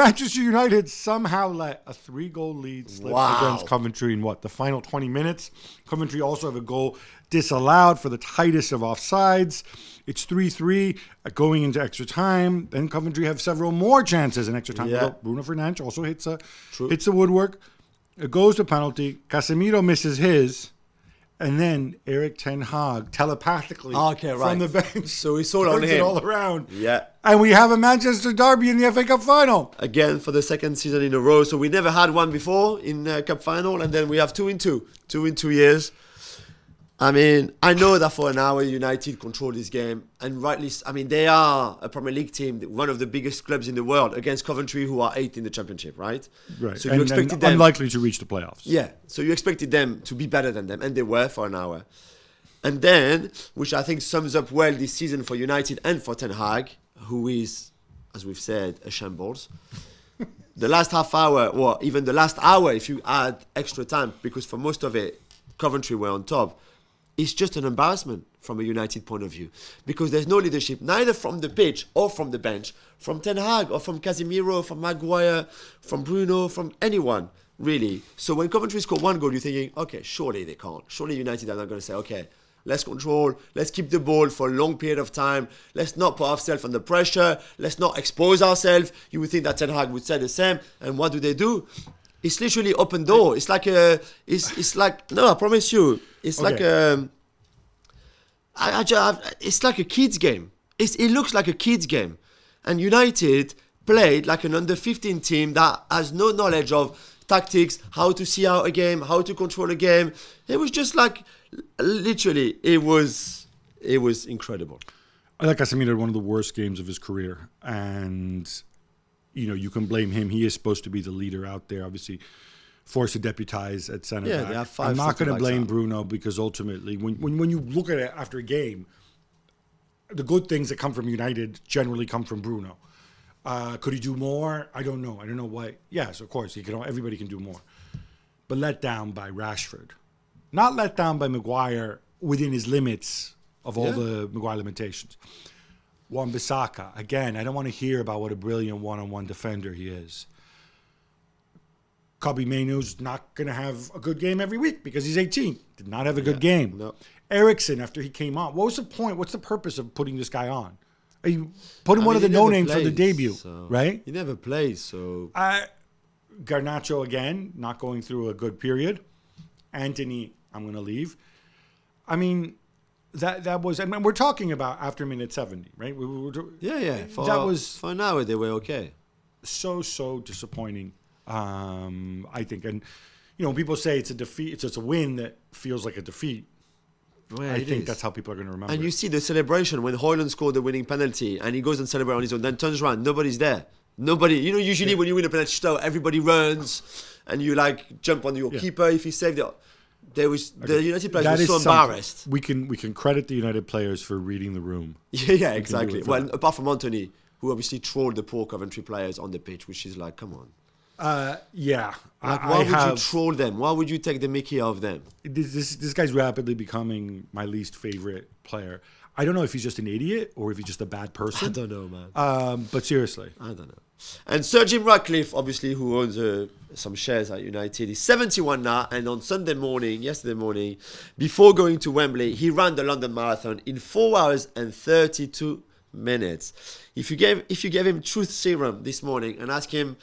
Manchester United somehow let a 3-goal lead slip against Coventry in the final 20 minutes. Coventry also have a goal disallowed for the tightest of offsides. It's 3-3 going into extra time. Then Coventry have several more chances in extra time. Yeah. Bruno Fernandes also hits the woodwork. It goes to penalty. Casemiro misses his. And then Erik Ten Hag telepathically from the bench. So we saw it on him. It all around. Yeah. And we have a Manchester derby in the FA Cup final. Again, for the second season in a row. So we never had one before in Cup final. And then we have 2 in 2. 2 in 2 years. I mean, I know that for an hour United control this game. And rightly, I mean, they are a Premier League team, one of the biggest clubs in the world, against Coventry, who are 8th in the Championship, right? Right. So you expected them unlikely to reach the playoffs. Yeah. So you expected them to be better than them, and they were for an hour. And then, which I think sums up well this season for United and for Ten Hag, who is, as we've said, a shambles. The last half hour, or even the last hour, if you add extra time, because for most of it, Coventry were on top. It's just an embarrassment from a United point of view, because there's no leadership, neither from the pitch or from the bench, from Ten Hag or from Casemiro, from Maguire, from Bruno, from anyone, really. So when Coventry score 1 goal, you're thinking, okay, surely they can't. Surely United are not going to say, okay, let's control, let's keep the ball for a long period of time, let's not put ourselves under pressure, let's not expose ourselves. You would think that Ten Hag would say the same. And what do? It's literally open door. It's like it's like, no, I promise you. It's like it's like a kid's game. It looks like a kid's game. And United played like an under-15 team that has no knowledge of tactics, how to see out a game, how to control a game. It was just like, literally, it was incredible. I think Casemiro had one of the worst games of his career. And, you can blame him. He is supposed to be the leader out there, obviously. Forced to deputize at centre back. They have 5 I'm not going to blame Bruno, because ultimately, when you look at it after a game, the good things that come from United generally come from Bruno. Could he do more? I don't know. I don't know why. Yes, of course, everybody can do more. But let down by Rashford. Not let down by Maguire within his limits of all the Maguire limitations. Wan-Bissaka, again, I don't want to hear about what a brilliant one-on-one defender he is. Kobbie Mainoo's not going to have a good game every week because he's 18. Did not have a good game. No. Ericsson, after he came on, what was the point? What's the purpose of putting this guy on? Are you putting one of the no-names for the debut, right? He never plays, so... Garnacho, again, not going through a good period. Anthony, I'm going to leave. I mean, that was... I mean, we're talking about after minute 70, right? For an hour, they were okay. So disappointing. I think, and people say it's a defeat, it's just a win that feels like a defeat. Well, I think that's how people are going to remember. And you see the celebration when Højlund scored the winning penalty, and he goes and celebrates on his own, then turns around, nobody's there. Nobody, usually when you win a penalty shootout, everybody runs, and you jump on your keeper if he saved it. The United players were so embarrassed. We can credit the United players for reading the room. Yeah, exactly. Well, apart from Anthony, who obviously trolled the poor Coventry players on the pitch, which is like, come on. Why would you troll them? Why would you take the mickey out of them? This guy's rapidly becoming my least favorite player. I don't know if he's just an idiot or if he's just a bad person. I don't know, man. But seriously. I don't know. And Sir Jim Ratcliffe, obviously, who owns some shares at United, is 71 now. And on yesterday morning, before going to Wembley, he ran the London Marathon in 4 hours and 32 minutes. If you gave him truth serum this morning and asked him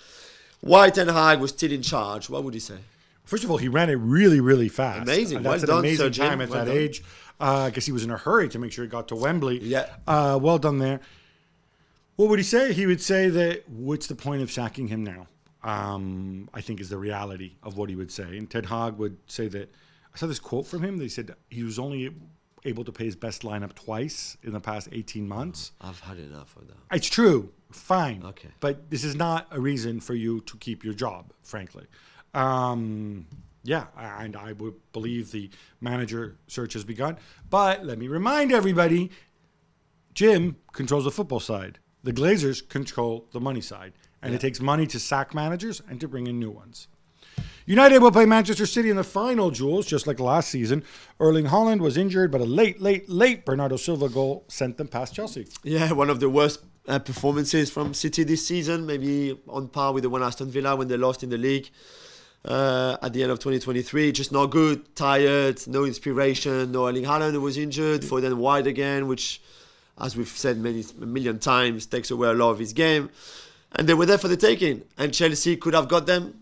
why Ten Hag was still in charge, what would he say? First of all, he ran it really, really fast. Amazing. That's well an done, amazing Sir Jim. time at that age. I guess he was in a hurry to make sure he got to Wembley. Yeah. Well done there. What would he say? He would say that, what's the point of sacking him now? I think is the reality of what he would say. And Ten Hag would say that, I saw this quote from him. They said he was only able to play his best lineup twice in the past 18 months. I've had enough of that. It's true. Fine. Okay. But this is not a reason for you to keep your job, frankly. Yeah, and I would believe the manager search has begun. But let me remind everybody, Jim controls the football side. The Glazers control the money side. And it takes money to sack managers and to bring in new ones. United will play Manchester City in the final, Jules, just like last season. Erling Haaland was injured, but a late Bernardo Silva goal sent them past Chelsea. Yeah, one of the worst performances from City this season, maybe on par with the one Aston Villa when they lost in the league at the end of 2023. Just not good, tired, no inspiration, no Erling Haaland who was injured, Foden wide again, which, as we've said a million times, takes away a lot of his game. And they were there for the taking, and Chelsea could have got them.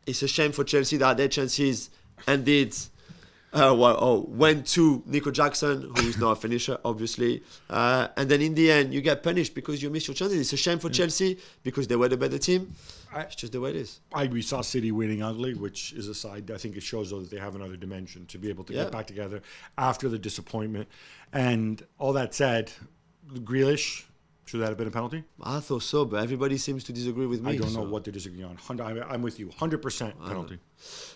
It's a shame for Chelsea that their chances ended went to Nico Jackson, who is not a finisher, obviously. And then in the end, you get punished because you miss your chances. It's a shame for Chelsea because they were the better team. It's just the way it is. We saw City winning ugly, which is a side. I think it shows, though, that they have another dimension to be able to get back together after the disappointment. And all that said, Grealish, should that have been a penalty? I thought so, but everybody seems to disagree with me. I don't know what they're disagreeing on. I'm with you. 100% penalty.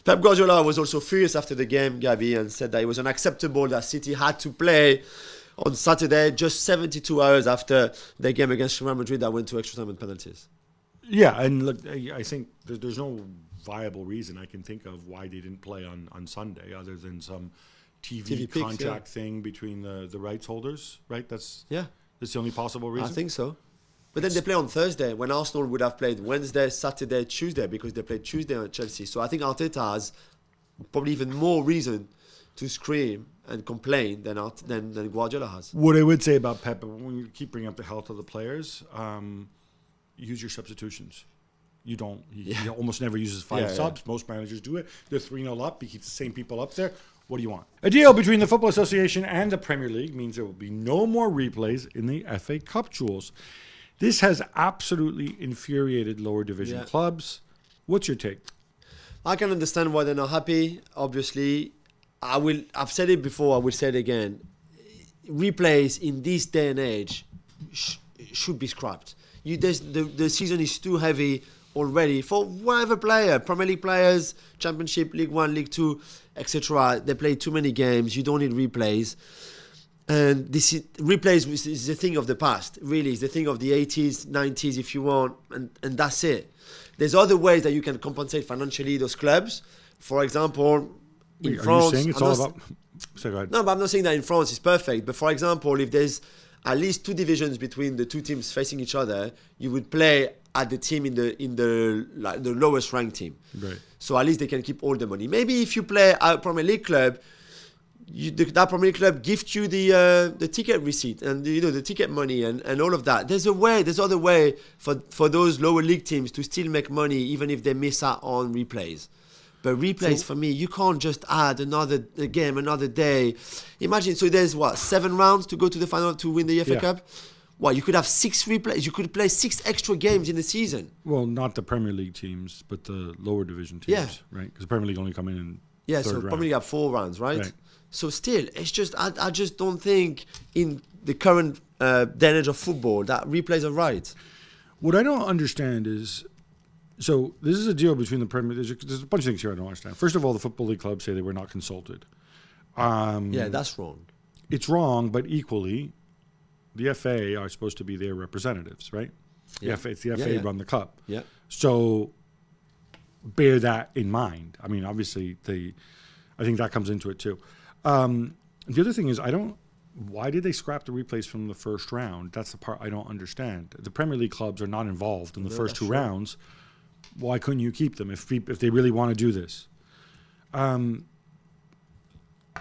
Pep Guardiola was also furious after the game, Gabi, and said that it was unacceptable that City had to play on Saturday, just 72 hours after their game against Real Madrid that went to extra time and penalties. Yeah, and look, I think there's no viable reason I can think of why they didn't play on Sunday other than some TV contract thing between the rights holders, right? That's the only possible reason. I think so. But then they play on Thursday when Arsenal would have played Wednesday, Saturday, Tuesday because they played Tuesday on Chelsea. So I think Arteta has probably even more reason to scream and complain than Guardiola has. What I would say about Pep, when you keep bringing up the health of the players, use your substitutions. You don't. He almost never uses five subs. Most managers do it. They're 3-0 up. He keeps the same people up there. What do you want? A deal between the Football Association and the Premier League means there will be no more replays in the FA Cup duels. This has absolutely infuriated lower division clubs. What's your take? I can understand why they're not happy. Obviously, I've said it before. I will say it again. Replays in this day and age should be scrapped. The season is too heavy already for whatever player. Premier League players, Championship, League One, League Two, etc. They play too many games. You don't need replays. And replays is the thing of the past. Really, it's the thing of the 80s, 90s, if you want, and that's it. There's other ways that you can compensate financially those clubs. For example, in France, you saying it's all about? So go ahead. No, but I'm not saying that in France it's perfect. But for example, if there's at least two divisions between the two teams facing each other, you would play at the team in the lowest ranked team. Right. So at least they can keep all the money. Maybe if you play at a Premier League club, that Premier League club gives you the ticket receipt and the ticket money and all of that. There's other way for those lower league teams to still make money even if they miss out on replays. But replays, for me, you can't just add another game, another day. Imagine, so there's 7 rounds to go to the final to win the FA Cup? You could have 6 replays. You could play 6 extra games in the season. Well, not the Premier League teams, but the lower division teams, right? Because the Premier League only come in third round. Premier League have 4 rounds, right? So still, it's just, I just don't think in the current day and age of football that replays are right. What I don't understand is, so this is a deal between the Premier League. There's a bunch of things here I don't understand. First of all, the Football League clubs say they were not consulted. That's wrong. It's wrong, but equally, the FA are supposed to be their representatives, right? It's the FA run the cup. Yeah. So bear that in mind. I mean, obviously, I think that comes into it too. The other thing is, why did they scrap the replays from the first round? That's the part I don't understand. The Premier League clubs are not involved in the first 2 rounds. Why couldn't you keep them if they really want to do this?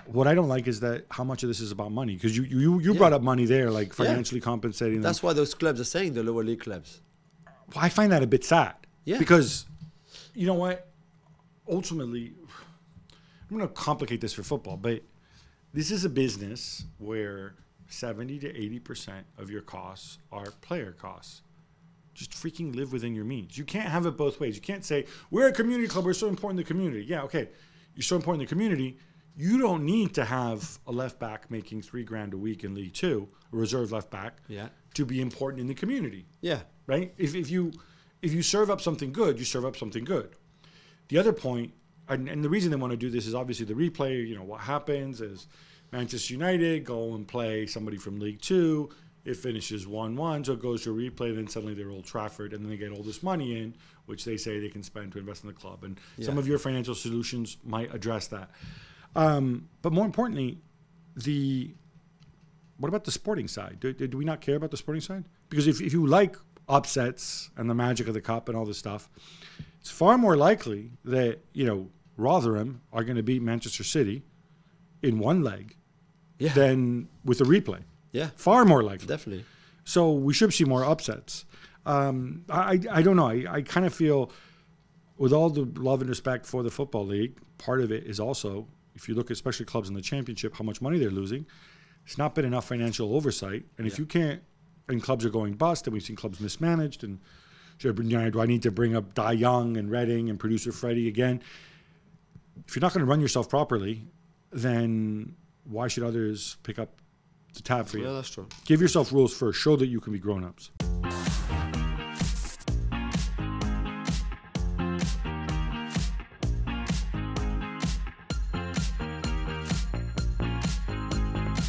What I don't like is that how much of this is about money, because you brought up money there, like financially compensating them. That's why those clubs are saying, the lower league clubs. Well, I find that a bit sad. Yeah. Because, you know what? Ultimately, I'm going to complicate this for football, but this is a business where 70 to 80% of your costs are player costs. Just freaking live within your means. You can't have it both ways. You can't say, we're a community club, we're so important in the community. Yeah, okay, you're so important in the community. You don't need to have a left back making $3,000 a week in League Two, a reserve left back, to be important in the community. Yeah. Right? If you serve up something good, you serve up something good. The other point, and the reason they want to do this is obviously the replay. What happens is Manchester United go and play somebody from League Two. It finishes 1-1, so it goes to a replay, and then suddenly they're Old Trafford, and then they get all this money in, which they say they can spend to invest in the club. And some of your financial solutions might address that. But more importantly, the what about the sporting side? Do we not care about the sporting side? Because if you like upsets and the magic of the cup and all this stuff, it's far more likely that, Rotherham are going to beat Manchester City in one leg than with a replay. Yeah. Far more likely. Definitely. So we should see more upsets. I don't know. I kind of feel, with all the love and respect for the Football League, part of it is also, if you look at especially clubs in the Championship, how much money they're losing. It's not been enough financial oversight. And if you can't, and clubs are going bust, and we've seen clubs mismanaged, and do I need to bring up Dai Young and Reading and producer Freddie again? If you're not going to run yourself properly, then why should others pick up the tab for you? Yeah, that's true. Give yourself rules first. Show that you can be grown-ups.